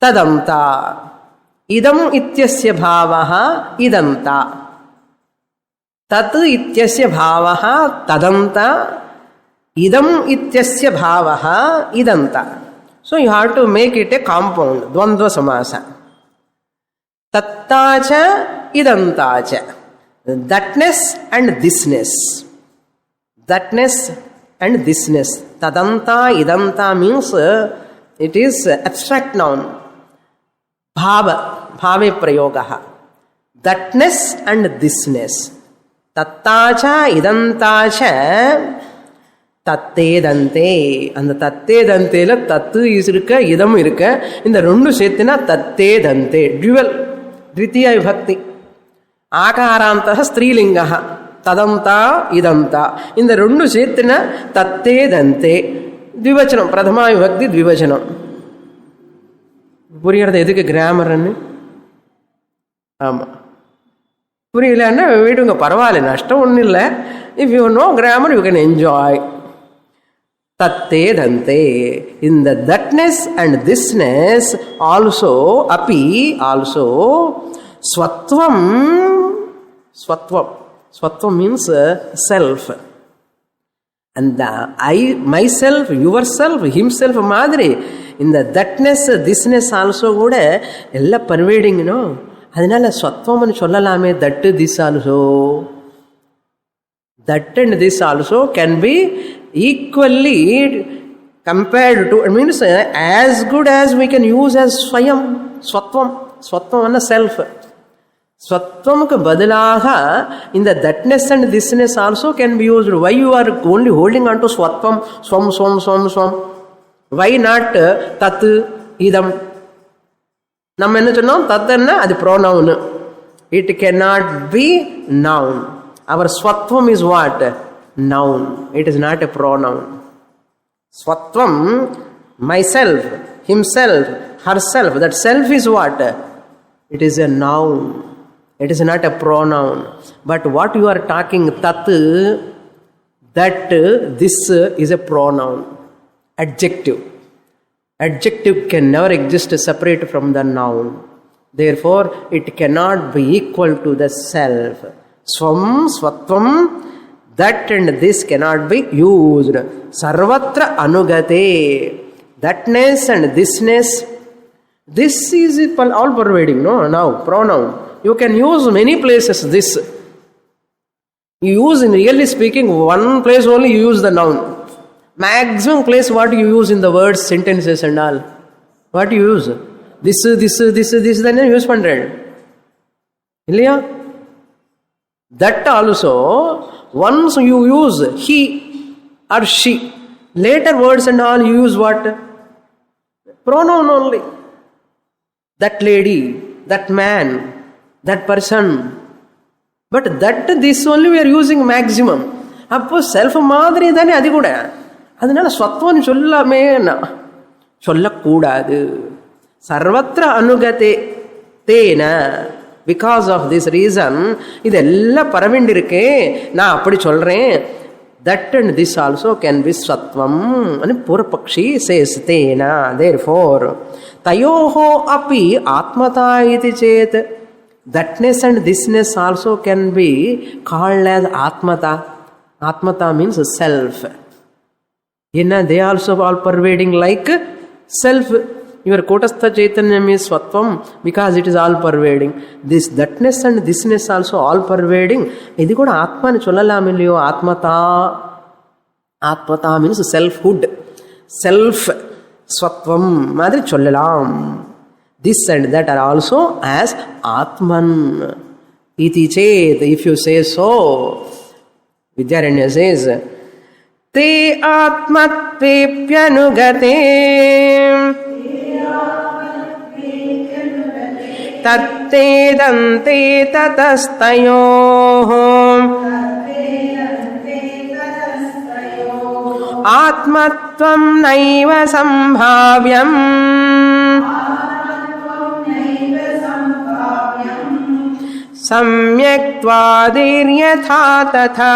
tadanta. Idam ityasya bhavaha idanta. Tat ityasya bhavaha tadanta. Idam ityasya bhavaha idanta. So you have to make it a compound, dvandva samasa. Tattacha idantacha. Thatness and thisness. Thatness and thisness. Tadanta idanta means it is abstract noun. Bhava, bhave prayogaha. Thatness and thisness. Tattacha idantacha தத்தேதந்தே. அந்த தத்தேதந்தேல தத்து இருக்க இதம் இருக்க, இந்த ரெண்டு சேர்த்துனா தத்தேதந்தே. Dual த்விதீய விபக்தி. ஆகாராந்த ஸ்திரீலிங்க ததந்தா இதந்தா. இந்த ரெண்டு சேர்த்துனா தத்தேதந்தே. த்விவச்சனம், பிரதமா விபக்தி த்விவச்சனம். புரியறது எதுக்கு கிராமர்ன்னு? ஆமாம், புரியலன்னா விடுங்க, பரவாயில்ல, நஷ்டம் ஒன்றும் இல்லை. If you know grammar you can enjoy. Tattedante. In the thatness and thisness also, api also, swatvam. Swatvam means self. And the I, myself, yourself, himself madri. In the thatness, thisness also கூட எல்லாம் pervading, அதனால ஸ்வத்வம்னு சொல்லலாமே. That, this also. That and this also can be equally compared to, it means as good as we can use as swayam, swatvam. Swatvam and self. Swatvam badalaha in the thatness and thisness also can be used. Why you are only holding on to swatvam, swam? Why not tat, idam? நம்ம என்ன சொன்னோம்? தத்துன்னா அது pronoun. It cannot be noun. Our swatvam is what? Noun. It is not a pronoun. Swatvam, myself, himself, herself. That self is what? It is a noun. It is not a pronoun. But what you are talking, tat, that, this is a pronoun. Adjective. Adjective can never exist separate from the noun. Therefore, it cannot be equal to the self. Swam, swatvam, that and this cannot be used. Sarvatra anugate. Thatness and thisness. This is all pervading, no? Now, pronoun. You can use many places this. You use, in really speaking, one place only you use the noun. Maximum place what you use in the words, sentences and all. What you use? This, then use பண்றேன் இல்லையா? That also, once you use he or she, later words and all you use what? Pronoun only. That lady, that man, that person. But that, this only we are using maximum. அப்போ self மாதிரி தானே அது கூட. அதனால ஸ்வத்வம் சொல்லாமே சொல்லக்கூடாது. சர்வத்திர அனுகதே தேன. Because of this reason, இதெல்லாம் பரவிண்டிருக்கு, நான் அப்படி சொல்றேன். That and this also can be Sattvam. And Purapakshi says Tena. Therefore, Tayoho api Atmata iti chet. Thatness and thisness also can be called as Atmata. Atmata means self. They also all pervading like self. Your Kotastha Chaitanyam is Swattvam because it is all pervading. This thatness and thisness also all pervading. Idi kuda Atma ni sollalam illiyo? Atmata. Atmata means selfhood. Self. Swattvam madri sollalam. This and that are also as Atman. Iti chet, if you say so. Vidyaranya says, Te atmatvepyanugate tattedante tatastayoho atmatvam naiva sambhavyam Samyaktvadiryatha tatha.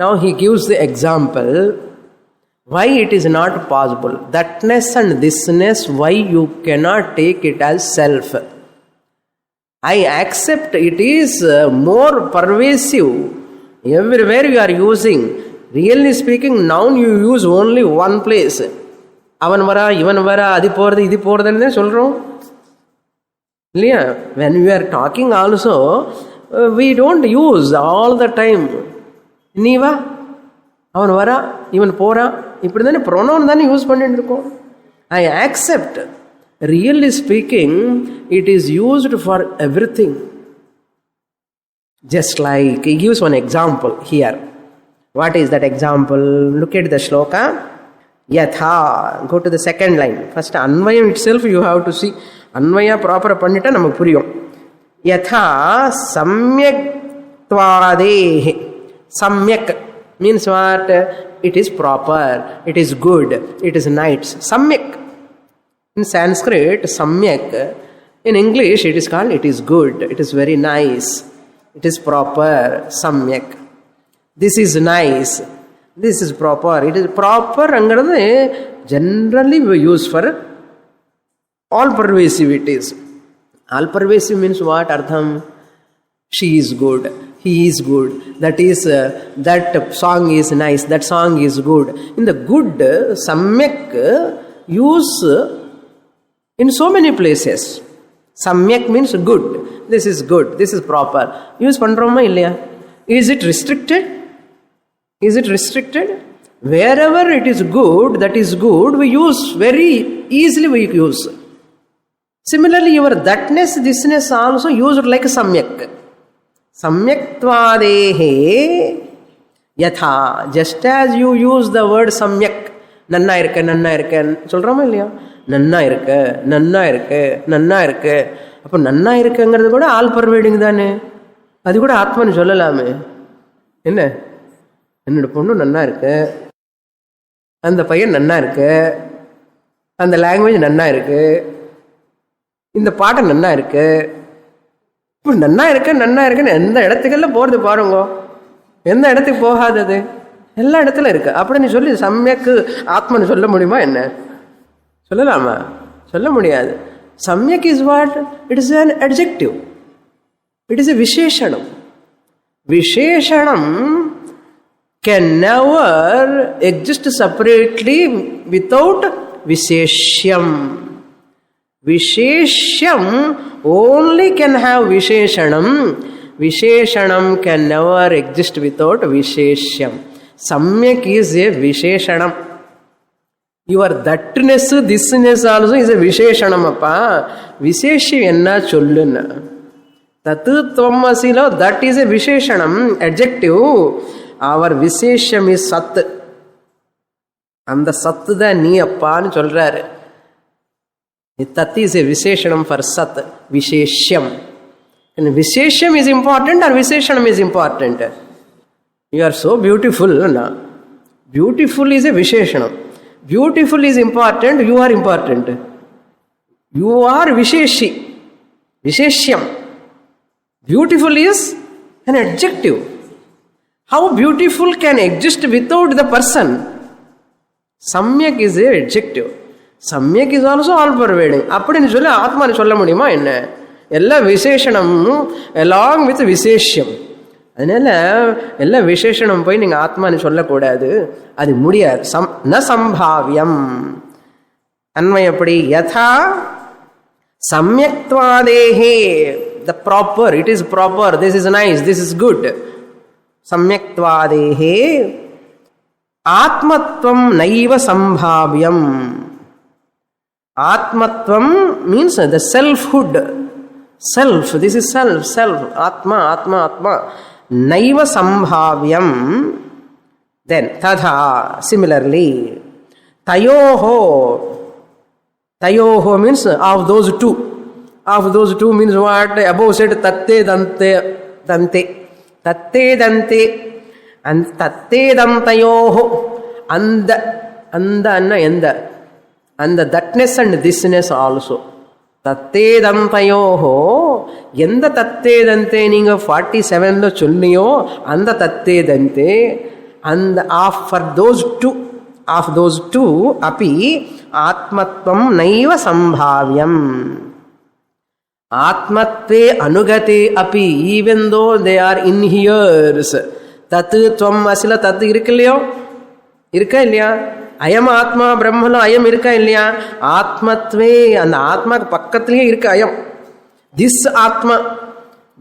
Now he gives the example why it is not possible. Thatness and thisness, why you cannot take it as self. I accept it is more pervasive. Everywhere you are using, really speaking, noun you use only one place. Avan vara, ivan vara, adi poradhu, idi poradhu solrom. When we are talking also, we don't use all the time. Niva, avan vara, ivan pora, இப்படிதானே pronoun தானே use பண்ணிட்டு இருக்கோம். I accept. Really speaking, it is used for everything. Just like he gives one example here. What is that example? Look at the shloka. Yatha. Go to the second line. First Anvayam itself you have to see. Anvaya proper pannita namak puriyum. Yatha samyak tvadehe. Samyak means what? It is proper, it is good, it is nice. Samyak. In Sanskrit, samyak. In English, it is called, it is good, it is very nice, it is proper. Samyak. This is nice, this is proper. It is proper. Generally we use for all pervasivities. All pervasive means what? Artham? She is good. He is good. That is, that song is nice. That song is good. In the good, samyak use in so many places. Samyak means good. This is good. This is proper. Use pandroma illaya. Is it restricted? Is it restricted? Wherever it is good, that is good, we use very easily. We use. Similarly, your thatness, thisness also used like samyak. Samyaktvadehe yatha. Just as you use the word samyak, nanna irukka, nanna irukka, சொல்றோமா இல்லையா? நன்னா இருக்கு, நன்னா இருக்கு, நன்னா இருக்கு. அப்போ நன்னா இருக்குங்கிறது கூட ஆல் பர்வேடிங் தானே. அது கூட ஆத்மான்னு சொல்லலாமே. என்ன? என்னோட பொண்ணு நன்னா இருக்கு, அந்த பையன் நன்னா இருக்கு, அந்த லாங்குவேஜ் நன்னா இருக்கு, இந்த பாட்டு நன்னா இருக்கு. இப்போ நன்னா இருக்குன்னு எந்த இடத்துக்கெல்லாம் போகிறது பாருங்க. எந்த இடத்துக்கு போகாதது? எல்லா இடத்துல இருக்கு. அப்படி நீ சொல்லி சமயக்கு ஆத்மன்னு சொல்ல முடியுமா? என்ன சொல்லலாமா? சொல்ல முடியாது. சமயக் is what? It is an adjective. It is a visheshanam. Visheshanam can never exist separately without visheshyam. Visheshyam only can have visheshanam. Visheshanam can never exist without visheshyam. Samyak is a visheshanam. Your thatness, thisness also is a visheshanam appa. Visheshyam enna solluna. Tatu tvammasilo, that is a visheshanam, adjective. Our visheshyam is sat. And the sat da nee appa nu solraru. Tat is a visheshanam for sat, visheshyam. And visheshyam is important or visheshanam is important? You are so beautiful. Na? Beautiful is a visheshanam. Beautiful is important, you are important. You are visheshi, visheshyam. Beautiful is an adjective. How beautiful can exist without the person? Samyak is an adjective. Samyak is also all pervading. அப்படின்னு சொல்லி ஆத்மான்னு சொல்ல முடியுமா என்ன? எல்லா விசேஷணமும் along with விசேஷம். அதனால எல்லா விசேஷணம் போய் நீங்கள் ஆத்மான்னு சொல்லக்கூடாது. அது முடியாது. ந சம்பாவியம். அன்வயப்படி யதா சம்யக்த்வாதேஹே. The proper, it is proper, this is nice, this is good. Samyaktvadehe atmatvam naiva sambhavyam. Atmatvam means the selfhood. Self, this is self, self. Atma, atma, atma. Naiva sambhavyam. Then, tadha, similarly. Tayoho. Tayoho means of those two. Of those two means what? Above said tatte dante dante. Tatte dante. And tatte dantayoho. Anda. Anda anna enda. and the thatness and thisness also. தத்தேதந்தயோஹோ, எந்த தத்தேதந்தே நீங்க 47 சொன்னியோ அந்த தத்தேதந்தே, அந்த for those two அபி ஆத்மத்வம் நைவ சம்பாவ்யம். ஆத்மத்வே அனுகதே அபி, even தோ they are இன்ஹியர்ஸ். தத்து துவம் அசில தத்து இருக்கு இல்லையோ, இருக்கா இல்லையா? அயம் ஆத்மா பிரம்மல அயம் இருக்கா இல்லையா? ஆத்மத்வே, அந்த ஆத்மாக்கு பக்கத்திலேயே இருக்கு அயம்.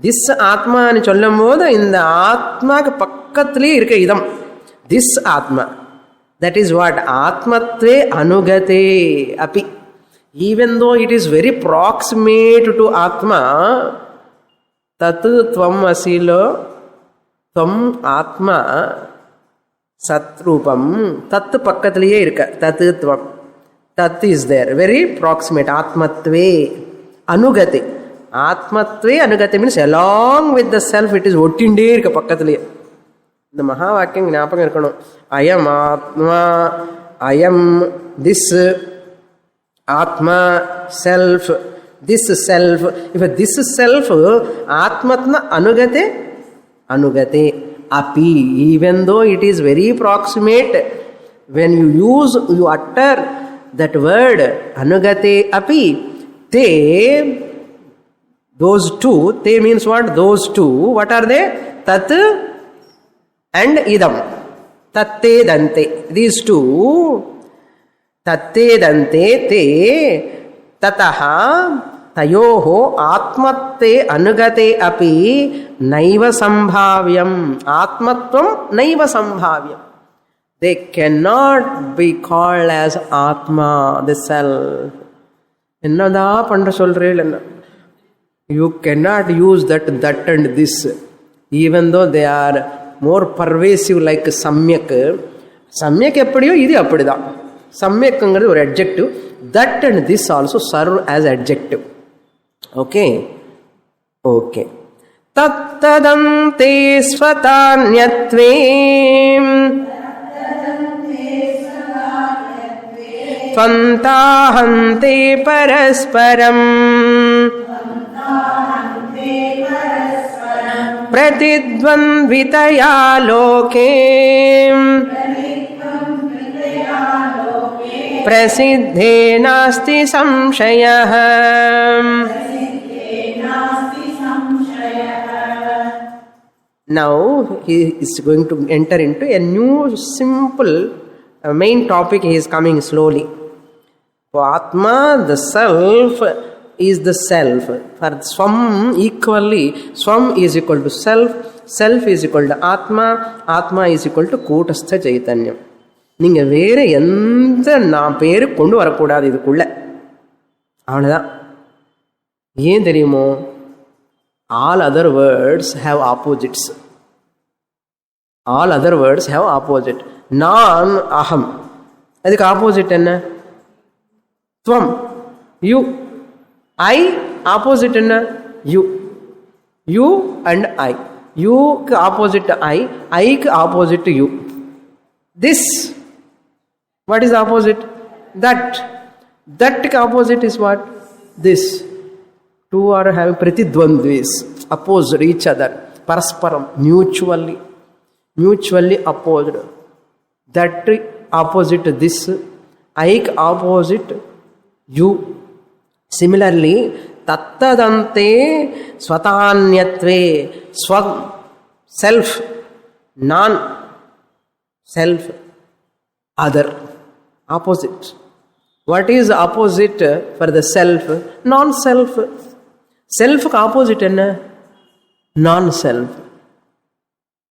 திஸ் ஆத்மான்னு சொல்லும் போது இந்த ஆத்மாக்கு பக்கத்திலேயே இருக்க இதம் திஸ் ஆத்மா. தட் இஸ் வாட் ஆத்மத்வே அனுகதே அபி. Even though it is very proximate to ஆத்மா, தத்து துவம் அசிலோ துவம் ஆத்மா சத்ரூபம், தத்து பக்கத்திலேயே இருக்க தத்து துவம். தத் இஸ் தேர் வெரி ப்ராக்சிமேட். ஆத்மத்வே அனுகதி, ஆத்மத்வே அனுகதி means along with the self, it is ஒட்டிண்டே இருக்க பக்கத்திலேயே. இந்த மகா வாக்கியம் ஞாபகம் இருக்கணும். அயம் ஆத்மா, அயம் திஸ் ஆத்மா, self this self. If this self ஆத்மத்ன அனுகதே அனுகதே api, even though it is very proximate, when you utter that word anugate api, te, those two, te means what? Those two, what are they? Tat and idam, tatte dante, these two, tatte dante te tataha तयोहो आत्मत्वे अनुगते अपि नैव संभाव्यम. आत्मत्वम नैव संभाव्यम. They cannot be called as Atma, the self. என்னதா பண்ற சொல்றேன், you cannot use that and this, even though they are more pervasive like samyak. Samyak எப்படியோ இது அப்படிதான். சம்யக்ங்கிறது ஒரு adjective, that and this also serve as adjective. Okay. Tattadante svatanyatve tvantahante parasparam pratidvandvitaya loke prasiddhe nasti samshayah. Now he is going to enter into a new simple main topic. He is coming slowly. For Atma, the self is the self. For Swam equally, Swam is equal to self, self is equal to Atma, Atma is equal to Kutastha Chaitanya. நீங்க வேற எந்த நான் பேரு கொண்டு வரக்கூடாது இதுக்குள்ள, அவ்வளவுதான். ஏன் தெரியுமோ? All other words have opposites. All other words have opposite. Non aham, அதுக்கு ஆப்போசிட் என்ன? துவம், யூ. ஐ ஆப்போசிட் என்ன? யூ. You and I. யூக்கு ஆப்போசிட் ஐ, ஐக்கு opposite you. This, what is opposite? That. That opposite is what? This. Two are having pratidvandvis, opposed each other, parasparam, mutually opposed. That opposite this, I opposite you. Similarly, tattadante svatanyatve, swam, self, non, self, other, opposite. What is opposite for the self? Non-self. Self ka opposite enna? Non-self.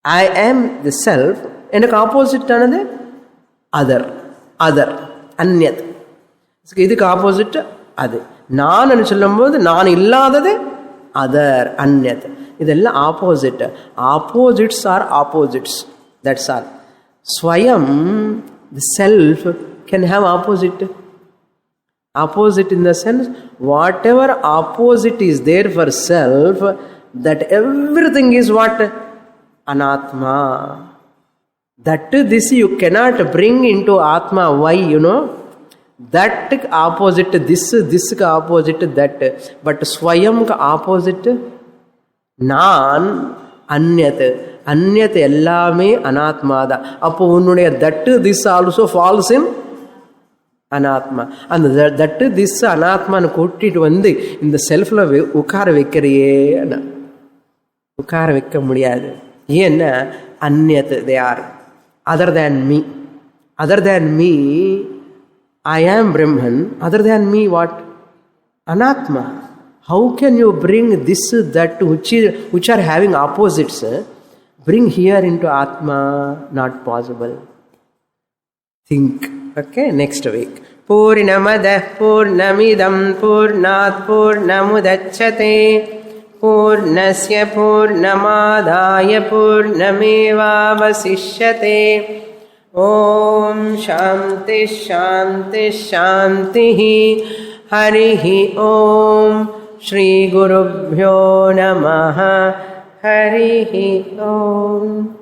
I am the self. Enakku opposite anadhu other, anyat. Idukku opposite adu. Naan nu sollumbodhu naan illadadu other, anyat. Idella opposite. Opposites are opposites. That's all. Swayam, the self, can have opposite. Opposite in the sense, whatever opposite is there for self, that everything is what? Anatma. That this you cannot bring into Atma. Why? You know? That opposite this का opposite that, but स्वयं का opposite நான், அந்நியத். அந்நியத் எல்லாமே அனாத்மா தான். அப்போ உன்னுடைய தட்டு திஸ் ஆல்சோ ஃபால்ஸ் இன் அனாத்மா. அந்த தட்டு திஸ் அனாத்மான்னு கூட்டிட்டு வந்து இந்த செல்ஃப்ல உட்கார வைக்கிறியே, உட்கார வைக்க முடியாது. ஏன்னா அந்நியத், they are other than me. Other than me I am Brahman, other than me what? Anatma. How can you bring this, that, which are having opposites, bring here into Atma? Not possible. Think. Okay, next week. Purnamada Purnamidam Purnat Purnamudachyate Purnasya Purnamadaya Purnamevavasishyate. Om Shanti शांति शांति. हरि ओम. श्री गुरुभ्यो नमः. हरि ओम.